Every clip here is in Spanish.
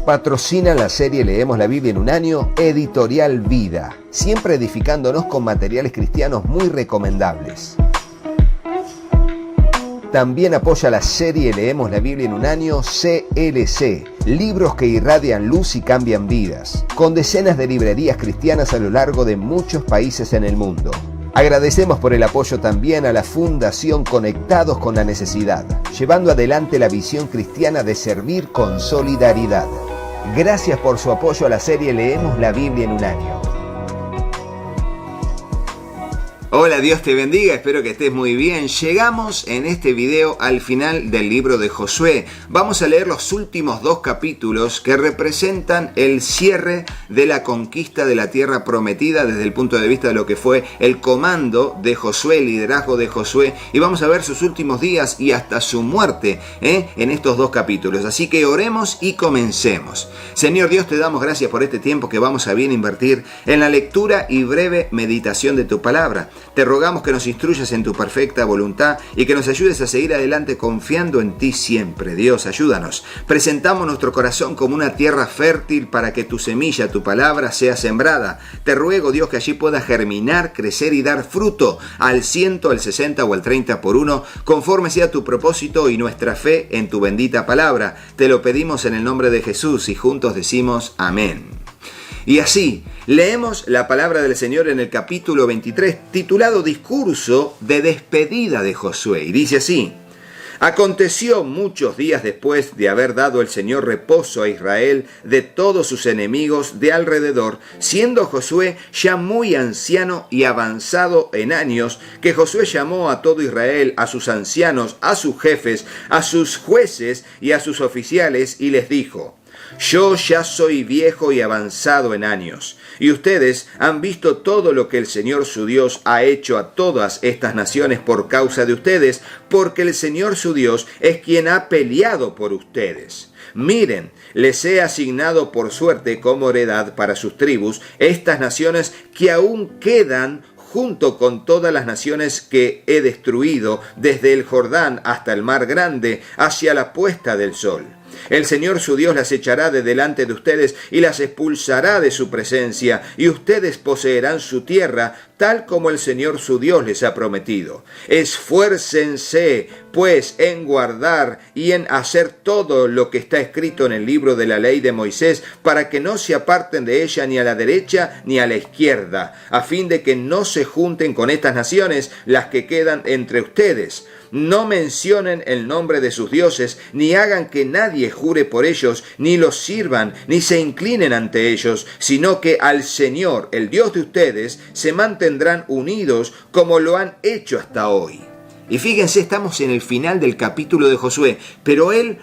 Patrocina la serie Leemos la Biblia en un año, Editorial Vida, siempre edificándonos con materiales cristianos muy recomendables. También apoya la serie Leemos la Biblia en un año, CLC, libros que irradian luz y cambian vidas, con decenas de librerías cristianas a lo largo de muchos países en el mundo. Agradecemos por el apoyo también a la Fundación Conectados con la Necesidad, llevando adelante la visión cristiana de servir con solidaridad. Gracias por su apoyo a la serie Leemos la Biblia en un año. Hola, Dios te bendiga, espero que estés muy bien. Llegamos en este video al final del libro de Josué. Vamos a leer los últimos 2 capítulos que representan el cierre de la conquista de la tierra prometida desde el punto de vista de lo que fue el comando de Josué, el liderazgo de Josué. Y vamos a ver sus últimos días y hasta su muerte en estos 2 capítulos. Así que oremos y comencemos. Señor Dios, te damos gracias por este tiempo que vamos a bien invertir en la lectura y breve meditación de tu palabra. Te rogamos que nos instruyas en tu perfecta voluntad y que nos ayudes a seguir adelante confiando en ti siempre. Dios, ayúdanos. Presentamos nuestro corazón como una tierra fértil para que tu semilla, tu palabra, sea sembrada. Te ruego, Dios, que allí pueda germinar, crecer y dar fruto al 100, al 60 o al 30 por 1, conforme sea tu propósito y nuestra fe en tu bendita palabra. Te lo pedimos en el nombre de Jesús y juntos decimos amén. Y así, leemos la palabra del Señor en el capítulo 23, titulado Discurso de despedida de Josué. Y dice así: Aconteció muchos días después de haber dado el Señor reposo a Israel de todos sus enemigos de alrededor, siendo Josué ya muy anciano y avanzado en años, que Josué llamó a todo Israel, a sus ancianos, a sus jefes, a sus jueces y a sus oficiales, y les dijo: Yo ya soy viejo y avanzado en años, y ustedes han visto todo lo que el Señor su Dios ha hecho a todas estas naciones por causa de ustedes, porque el Señor su Dios es quien ha peleado por ustedes. Miren, les he asignado por suerte como heredad para sus tribus estas naciones que aún quedan junto con todas las naciones que he destruido, desde el Jordán hasta el mar grande, hacia la puesta del sol. El Señor su Dios las echará de delante de ustedes y las expulsará de su presencia, y ustedes poseerán su tierra, tal como el Señor su Dios les ha prometido. Esfuércense, pues, en guardar y en hacer todo lo que está escrito en el libro de la ley de Moisés, para que no se aparten de ella ni a la derecha ni a la izquierda, a fin de que no se junten con estas naciones, las que quedan entre ustedes. No mencionen el nombre de sus dioses, ni hagan que nadie jure por ellos, ni los sirvan, ni se inclinen ante ellos, sino que al Señor, el Dios de ustedes, se mantendrán unidos como lo han hecho hasta hoy. Y fíjense, estamos en el final del capítulo de Josué, pero él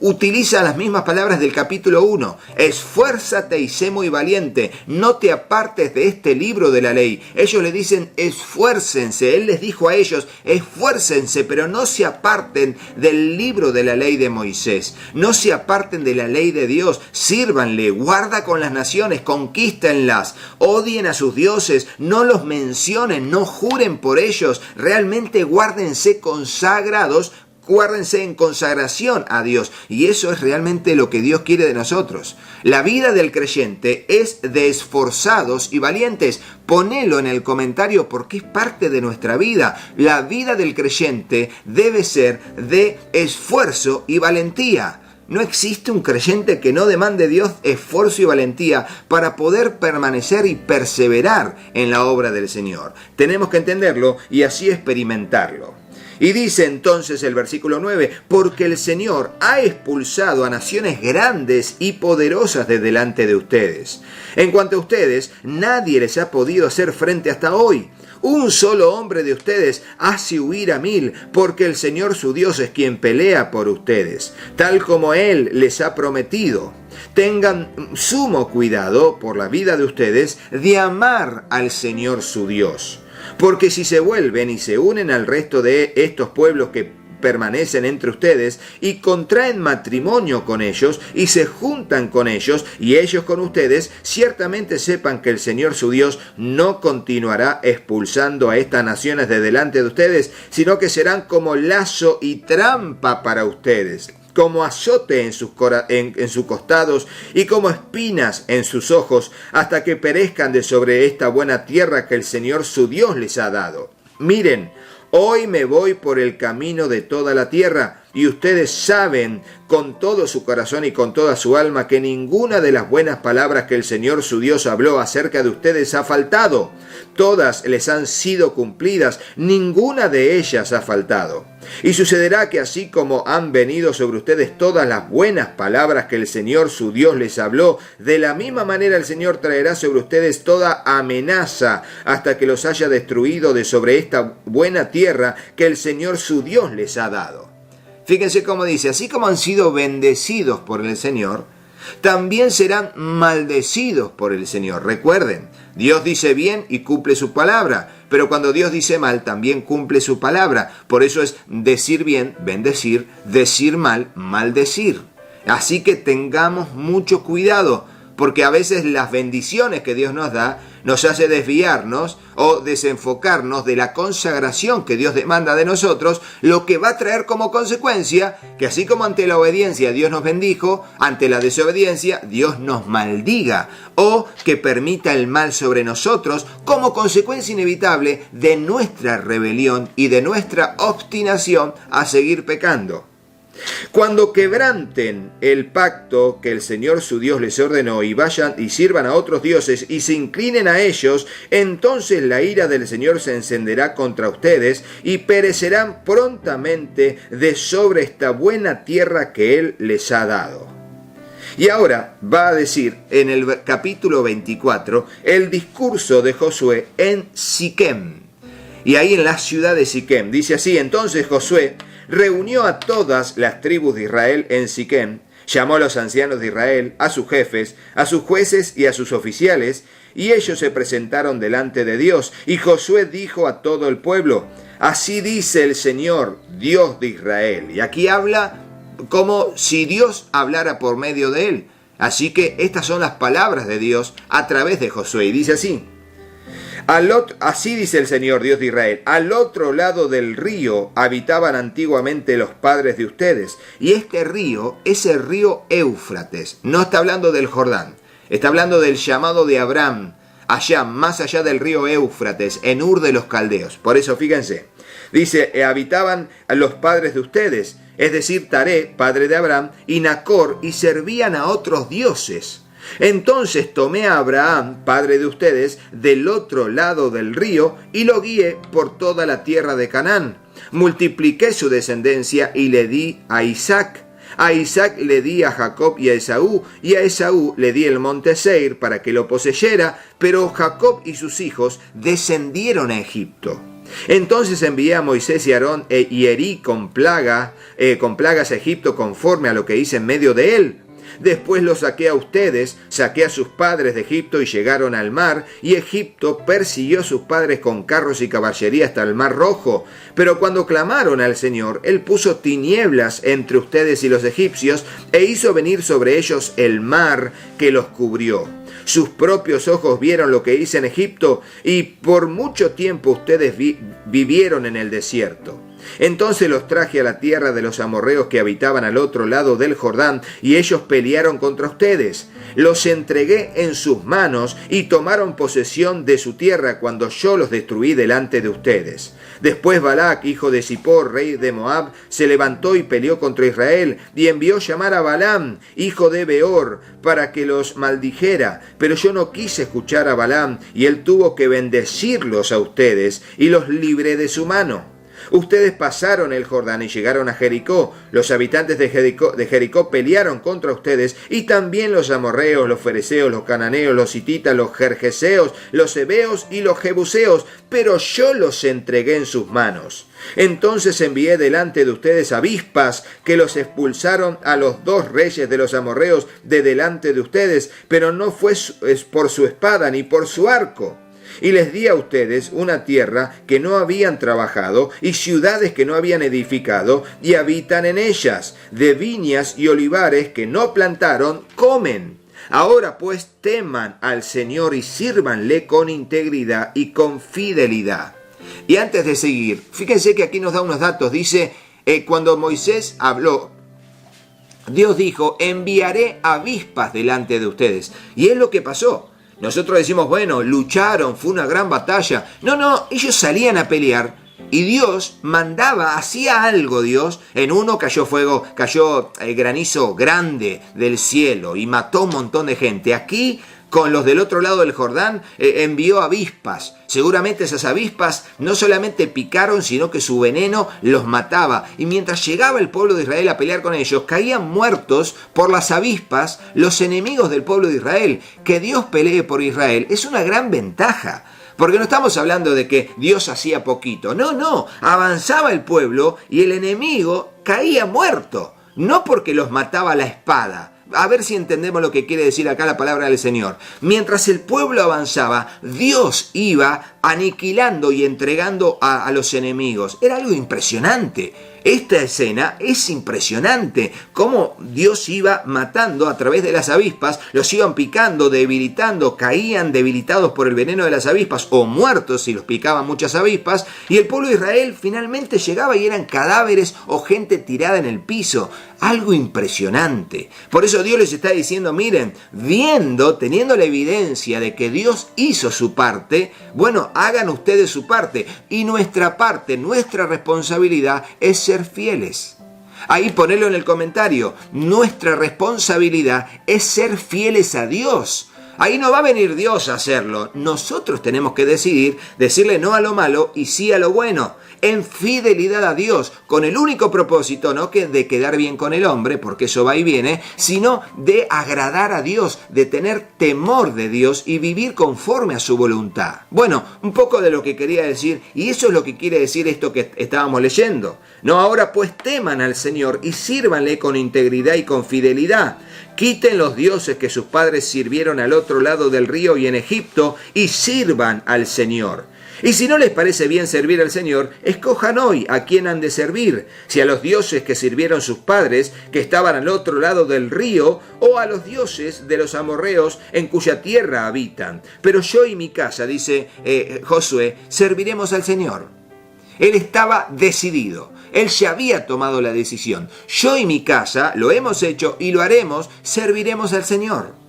utiliza las mismas palabras del capítulo 1. Esfuérzate y sé muy valiente, no te apartes de este libro de la ley. Ellos le dicen esfuércense, él les dijo a ellos esfuércense, pero no se aparten del libro de la ley de Moisés, no se aparten de la ley de Dios, sírvanle, guarda con las naciones, conquístenlas, odien a sus dioses, no los mencionen, no juren por ellos, realmente guárdense consagrados, guárdense en consagración a Dios. Y eso es realmente lo que Dios quiere de nosotros. La vida del creyente es de esforzados y valientes. Ponelo en el comentario porque es parte de nuestra vida. La vida del creyente debe ser de esfuerzo y valentía. No existe un creyente que no demande de Dios esfuerzo y valentía para poder permanecer y perseverar en la obra del Señor. Tenemos que entenderlo y así experimentarlo. Y dice entonces el versículo 9, porque el Señor ha expulsado a naciones grandes y poderosas de delante de ustedes. En cuanto a ustedes, nadie les ha podido hacer frente hasta hoy. Un solo hombre de ustedes hace huir a 1000, porque el Señor su Dios es quien pelea por ustedes, tal como Él les ha prometido. Tengan sumo cuidado por la vida de ustedes de amar al Señor su Dios. Porque si se vuelven y se unen al resto de estos pueblos que permanecen entre ustedes y contraen matrimonio con ellos y se juntan con ellos y ellos con ustedes, ciertamente sepan que el Señor su Dios no continuará expulsando a estas naciones de delante de ustedes, sino que serán como lazo y trampa para ustedes. como azote en sus costados y como espinas en sus ojos, hasta que perezcan de sobre esta buena tierra que el Señor su Dios les ha dado. Miren, hoy me voy por el camino de toda la tierra, y ustedes saben con todo su corazón y con toda su alma que ninguna de las buenas palabras que el Señor su Dios habló acerca de ustedes ha faltado. Todas les han sido cumplidas, ninguna de ellas ha faltado. Y sucederá que así como han venido sobre ustedes todas las buenas palabras que el Señor su Dios les habló, de la misma manera el Señor traerá sobre ustedes toda amenaza hasta que los haya destruido de sobre esta buena tierra que el Señor su Dios les ha dado. Fíjense cómo dice, así como han sido bendecidos por el Señor, también serán maldecidos por el Señor. Recuerden, Dios dice bien y cumple su palabra, pero cuando Dios dice mal, también cumple su palabra. Por eso es decir bien, bendecir, decir mal, maldecir. Así que tengamos mucho cuidado, porque a veces las bendiciones que Dios nos da nos hace desviarnos o desenfocarnos de la consagración que Dios demanda de nosotros, lo que va a traer como consecuencia que así como ante la obediencia Dios nos bendijo, ante la desobediencia Dios nos maldiga o que permita el mal sobre nosotros como consecuencia inevitable de nuestra rebelión y de nuestra obstinación a seguir pecando. Cuando quebranten el pacto que el Señor su Dios les ordenó y vayan y sirvan a otros dioses y se inclinen a ellos, entonces la ira del Señor se encenderá contra ustedes y perecerán prontamente de sobre esta buena tierra que Él les ha dado. Y ahora va a decir en el capítulo 24 el discurso de Josué en Siquem. Y ahí en la ciudad de Siquem dice así: entonces Josué reunió a todas las tribus de Israel en Siquem, llamó a los ancianos de Israel, a sus jefes, a sus jueces y a sus oficiales, y ellos se presentaron delante de Dios. Y Josué dijo a todo el pueblo: así dice el Señor, Dios de Israel. Y aquí habla como si Dios hablara por medio de él. Así que estas son las palabras de Dios a través de Josué. Y dice así: así dice el Señor, Dios de Israel, al otro lado del río habitaban antiguamente los padres de ustedes. Y este río es el río Éufrates. No está hablando del Jordán, está hablando del llamado de Abraham, allá, más allá del río Éufrates, en Ur de los Caldeos. Por eso, fíjense, dice, habitaban a los padres de ustedes, es decir, Taré, padre de Abraham, y Nacor, y servían a otros dioses. Entonces tomé a Abraham, padre de ustedes, del otro lado del río, y lo guié por toda la tierra de Canaán. Multipliqué su descendencia y le di a Isaac. A Isaac le di a Jacob y a Esaú le di el monte Seir para que lo poseyera, pero Jacob y sus hijos descendieron a Egipto. Entonces envié a Moisés y Aarón y herí con plagas a Egipto conforme a lo que hice en medio de él. Después los saqué a ustedes, saqué a sus padres de Egipto y llegaron al mar, y Egipto persiguió a sus padres con carros y caballería hasta el mar Rojo. Pero cuando clamaron al Señor, Él puso tinieblas entre ustedes y los egipcios, e hizo venir sobre ellos el mar que los cubrió. Sus propios ojos vieron lo que hice en Egipto, y por mucho tiempo ustedes vivieron en el desierto. Entonces los traje a la tierra de los amorreos que habitaban al otro lado del Jordán, y ellos pelearon contra ustedes. Los entregué en sus manos y tomaron posesión de su tierra cuando yo los destruí delante de ustedes. Después Balac, hijo de Zippor, rey de Moab, se levantó y peleó contra Israel, y envió llamar a Balaam, hijo de Beor, para que los maldijera. Pero yo no quise escuchar a Balaam, y él tuvo que bendecirlos a ustedes, y los libré de su mano. Ustedes pasaron el Jordán y llegaron a Jericó. Los habitantes de Jericó pelearon contra ustedes, y también los amorreos, los fereceos, los cananeos, los hititas, los gergeseos, los heveos y los jebuseos, pero yo los entregué en sus manos. Entonces envié delante de ustedes avispas que los expulsaron a los 2 reyes de los amorreos de delante de ustedes, pero no fue por su espada ni por su arco. Y les di a ustedes una tierra que no habían trabajado y ciudades que no habían edificado, y habitan en ellas. De viñas y olivares que no plantaron, comen. Ahora pues teman al Señor y sírvanle con integridad y con fidelidad. Y antes de seguir, fíjense que aquí nos da unos datos. Dice, cuando Moisés habló Dios dijo, enviaré avispas delante de ustedes. Y es lo que pasó. Nosotros decimos, bueno, lucharon, fue una gran batalla. No, ellos salían a pelear y Dios mandaba, hacía algo Dios. En uno cayó fuego, cayó granizo grande del cielo y mató un montón de gente. Aquí, con los del otro lado del Jordán, envió avispas. Seguramente esas avispas no solamente picaron, sino que su veneno los mataba. Y mientras llegaba el pueblo de Israel a pelear con ellos, caían muertos por las avispas los enemigos del pueblo de Israel. Que Dios pelee por Israel es una gran ventaja. Porque no estamos hablando de que Dios hacía poquito. No, avanzaba el pueblo y el enemigo caía muerto. No porque los mataba la espada. A ver si entendemos lo que quiere decir acá la palabra del Señor. Mientras el pueblo avanzaba, Dios iba aniquilando y entregando a los enemigos. Era algo impresionante. Esta escena es impresionante. Cómo Dios iba matando a través de las avispas, los iban picando, debilitando, caían debilitados por el veneno de las avispas o muertos si los picaban muchas avispas. Y el pueblo de Israel finalmente llegaba y eran cadáveres o gente tirada en el piso. Algo impresionante. Por eso Dios les está diciendo, miren, teniendo la evidencia de que Dios hizo su parte, bueno, hagan ustedes su parte. Y nuestra parte, nuestra responsabilidad es ser fieles. Ahí ponelo en el comentario. Nuestra responsabilidad es ser fieles a Dios. Ahí no va a venir Dios a hacerlo. Nosotros tenemos que decidir, decirle no a lo malo y sí a lo bueno. En fidelidad a Dios, con el único propósito, no que de quedar bien con el hombre, porque eso va y viene, sino de agradar a Dios, de tener temor de Dios y vivir conforme a su voluntad. Bueno, un poco de lo que quería decir, y eso es lo que quiere decir esto que estábamos leyendo. No, ahora pues teman al Señor y sírvanle con integridad y con fidelidad. Quiten los dioses que sus padres sirvieron al otro lado del río y en Egipto y sirvan al Señor. Y si no les parece bien servir al Señor, escojan hoy a quién han de servir, si a los dioses que sirvieron sus padres, que estaban al otro lado del río, o a los dioses de los amorreos en cuya tierra habitan. Pero yo y mi casa, dice Josué, serviremos al Señor. Él estaba decidido. Él ya había tomado la decisión. Yo y mi casa lo hemos hecho y lo haremos, serviremos al Señor.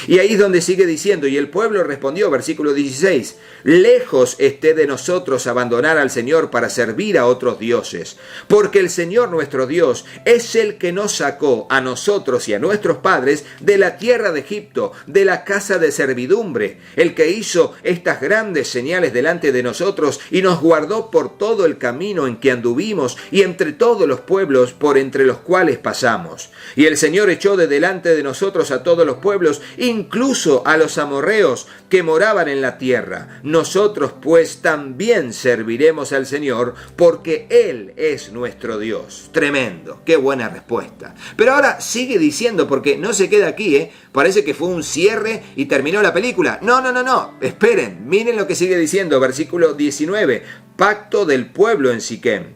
Y ahí es donde sigue diciendo, y el pueblo respondió, versículo 16, lejos esté de nosotros abandonar al Señor para servir a otros dioses, porque el Señor nuestro Dios es el que nos sacó a nosotros y a nuestros padres de la tierra de Egipto, de la casa de servidumbre, el que hizo estas grandes señales delante de nosotros y nos guardó por todo el camino en que anduvimos y entre todos los pueblos por entre los cuales pasamos. Y el Señor echó de delante de nosotros a todos los pueblos, incluso a los amorreos que moraban en la tierra. Nosotros pues también serviremos al Señor, porque Él es nuestro Dios. Tremendo, qué buena respuesta. Pero ahora sigue diciendo, porque no se queda aquí, parece que fue un cierre y terminó la película. No, esperen, miren lo que sigue diciendo, versículo 19, pacto del pueblo en Siquem.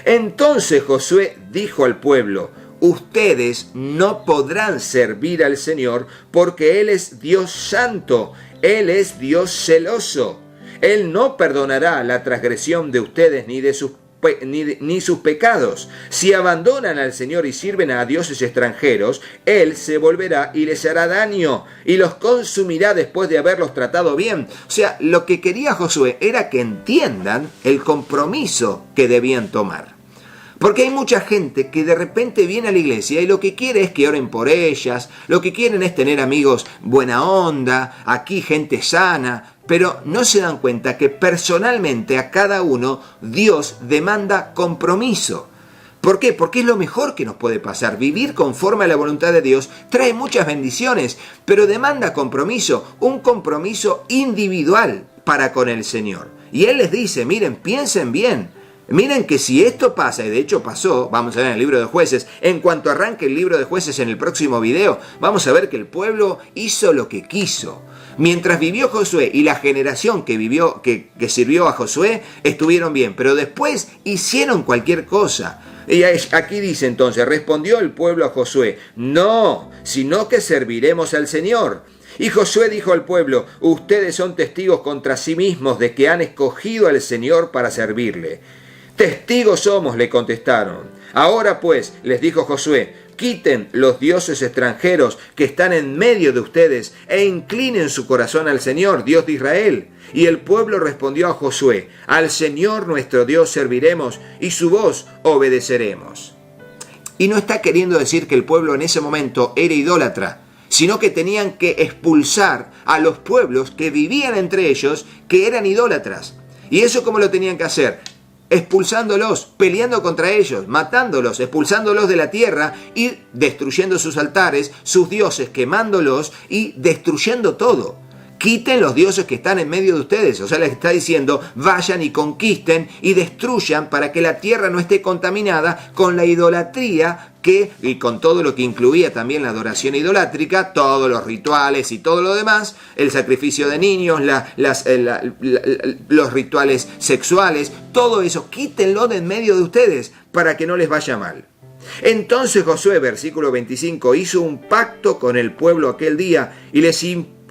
Entonces Josué dijo al pueblo, ustedes no podrán servir al Señor porque Él es Dios santo, Él es Dios celoso. Él no perdonará la transgresión de ustedes ni sus pecados. Si abandonan al Señor y sirven a dioses extranjeros, Él se volverá y les hará daño y los consumirá después de haberlos tratado bien. O sea, lo que quería Josué era que entiendan el compromiso que debían tomar. Porque hay mucha gente que de repente viene a la iglesia y lo que quiere es que oren por ellas, lo que quieren es tener amigos buena onda, aquí gente sana, pero no se dan cuenta que personalmente a cada uno Dios demanda compromiso. ¿Por qué? Porque es lo mejor que nos puede pasar. Vivir conforme a la voluntad de Dios trae muchas bendiciones, pero demanda compromiso, un compromiso individual para con el Señor. Y Él les dice, miren, piensen bien. Miren que si esto pasa, y de hecho pasó, vamos a ver en el libro de Jueces, en cuanto arranque el libro de Jueces en el próximo video, vamos a ver que el pueblo hizo lo que quiso. Mientras vivió Josué y la generación que sirvió a Josué, estuvieron bien, pero después hicieron cualquier cosa. Y aquí dice entonces, respondió el pueblo a Josué, no, sino que serviremos al Señor. Y Josué dijo al pueblo, ustedes son testigos contra sí mismos de que han escogido al Señor para servirle. Testigos somos, le contestaron. Ahora pues, les dijo Josué, quiten los dioses extranjeros que están en medio de ustedes e inclinen su corazón al Señor, Dios de Israel. Y el pueblo respondió a Josué, al Señor nuestro Dios serviremos y su voz obedeceremos. Y no está queriendo decir que el pueblo en ese momento era idólatra, sino que tenían que expulsar a los pueblos que vivían entre ellos, que eran idólatras. ¿Y eso cómo lo tenían que hacer? Expulsándolos, peleando contra ellos, matándolos, expulsándolos de la tierra y destruyendo sus altares, sus dioses, quemándolos y destruyendo todo. Quiten los dioses que están en medio de ustedes. O sea, les está diciendo, vayan y conquisten y destruyan para que la tierra no esté contaminada con la idolatría y con todo lo que incluía también la adoración idolátrica, todos los rituales y todo lo demás, el sacrificio de niños, los rituales sexuales, todo eso, quítenlo de en medio de ustedes para que no les vaya mal. Entonces Josué, versículo 25, hizo un pacto con el pueblo aquel día y les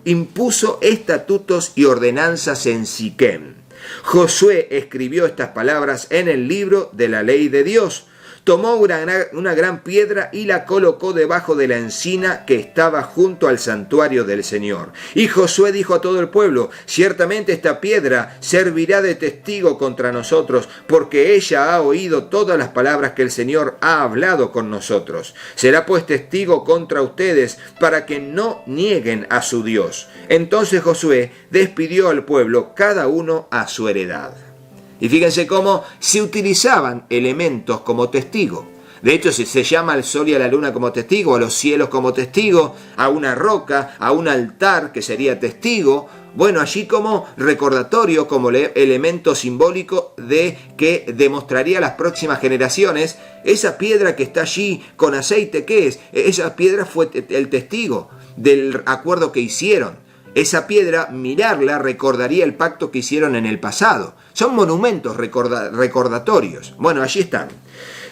impuso estatutos y ordenanzas en Siquem. Josué escribió estas palabras en el libro de la ley de Dios. Tomó una gran piedra y la colocó debajo de la encina que estaba junto al santuario del Señor. Y Josué dijo a todo el pueblo, ciertamente esta piedra servirá de testigo contra nosotros, porque ella ha oído todas las palabras que el Señor ha hablado con nosotros. Será pues testigo contra ustedes, para que no nieguen a su Dios. Entonces Josué despidió al pueblo, cada uno a su heredad. Y fíjense cómo se utilizaban elementos como testigo. De hecho, se llama al sol y a la luna como testigo, a los cielos como testigo, a una roca, a un altar que sería testigo. Bueno, allí como recordatorio, como elemento simbólico de que demostraría a las próximas generaciones, esa piedra que está allí con aceite, ¿qué es? Esa piedra fue el testigo del acuerdo que hicieron. Esa piedra, mirarla, recordaría el pacto que hicieron en el pasado. Son monumentos recordatorios. Bueno, allí están.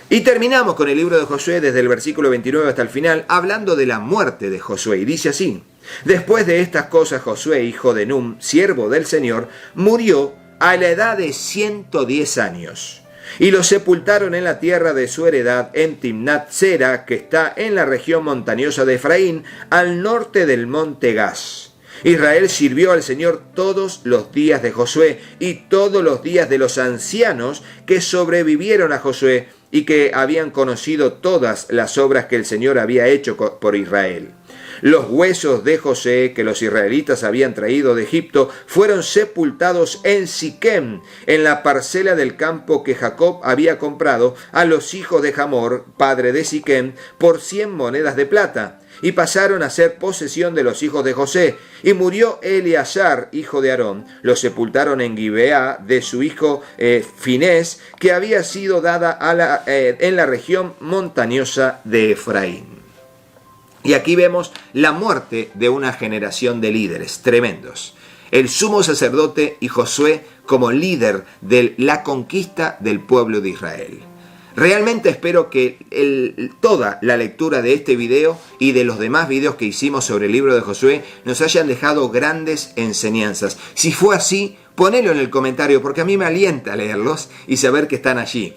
Y terminamos con el libro de Josué desde el versículo 29 hasta el final, hablando de la muerte de Josué. Y dice así, después de estas cosas Josué, hijo de Num, siervo del Señor, murió a la edad de 110 años. Y lo sepultaron en la tierra de su heredad, en Timnat Sera, que está en la región montañosa de Efraín, al norte del monte Gaz. Israel sirvió al Señor todos los días de Josué y todos los días de los ancianos que sobrevivieron a Josué y que habían conocido todas las obras que el Señor había hecho por Israel. Los huesos de José que los israelitas habían traído de Egipto fueron sepultados en Siquem, en la parcela del campo que Jacob había comprado a los hijos de Hamor, padre de Siquem, por 100 monedas de plata. Y pasaron a ser posesión de los hijos de José. Y murió Eleazar, hijo de Aarón. Lo sepultaron en Gibeá de su hijo Finés, que había sido dada en la región montañosa de Efraín. Y aquí vemos la muerte de una generación de líderes tremendos. El sumo sacerdote y Josué como líder de la conquista del pueblo de Israel. Realmente espero que toda la lectura de este video y de los demás videos que hicimos sobre el libro de Josué nos hayan dejado grandes enseñanzas. Si fue así, ponelo en el comentario porque a mí me alienta leerlos y saber que están allí.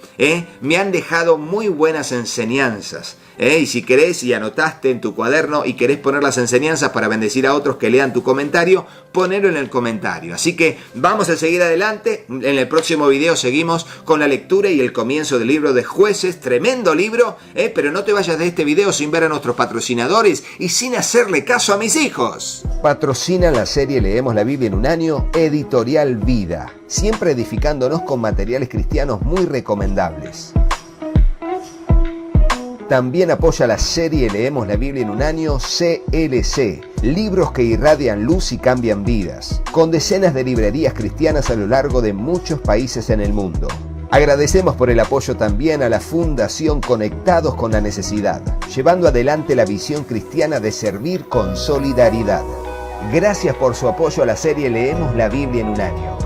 Me han dejado muy buenas enseñanzas. Y si querés y anotaste en tu cuaderno y querés poner las enseñanzas para bendecir a otros que lean tu comentario, ponelo en el comentario. Así que vamos a seguir adelante. En el próximo video seguimos con la lectura y el comienzo del libro de Jueces. Tremendo libro, pero no te vayas de este video sin ver a nuestros patrocinadores y sin hacerle caso a mis hijos. Patrocina la serie Leemos la Biblia en un año, Editorial Vida, siempre edificándonos con materiales cristianos muy recomendables. También apoya la serie Leemos la Biblia en un año, CLC, libros que irradian luz y cambian vidas, con decenas de librerías cristianas a lo largo de muchos países en el mundo. Agradecemos por el apoyo también a la Fundación Conectados con la Necesidad, llevando adelante la visión cristiana de servir con solidaridad. Gracias por su apoyo a la serie Leemos la Biblia en un año.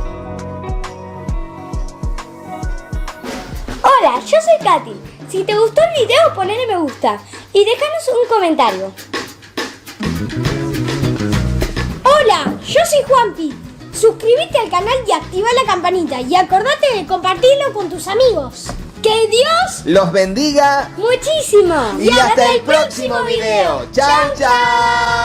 Hola, yo soy Katy. Si te gustó el video, ponle me gusta y déjanos un comentario. Hola, yo soy Juanpi. suscríbete al canal y activa la campanita. Y acordate de compartirlo con tus amigos. ¡Que Dios los bendiga muchísimo! y hasta el próximo video. ¡Chao, chao!